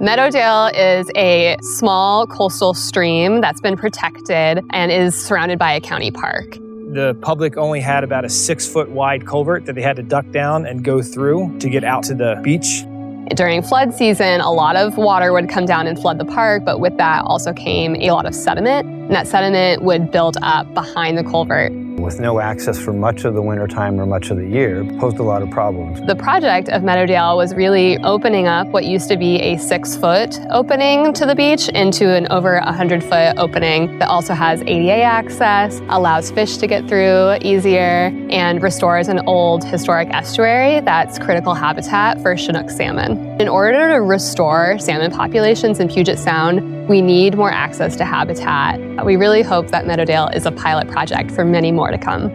Meadowdale is a small coastal stream that's been protected and is surrounded by a county park. The public only had about a 6-foot wide culvert that they had to duck down and go through to get out to the beach. During flood season, a lot of water would come down and flood the park, but with that also came a lot of sediment, and that sediment would build up behind the culvert. With no access for much of the wintertime or much of the year, posed a lot of problems. The project of Meadowdale was really opening up what used to be a 6-foot opening to the beach into an over 100-foot opening that also has ADA access, allows fish to get through easier, and restores an old historic estuary that's critical habitat for Chinook salmon. In order to restore salmon populations in Puget Sound, we need more access to habitat. We really hope that Meadowdale is a pilot project for many more to come.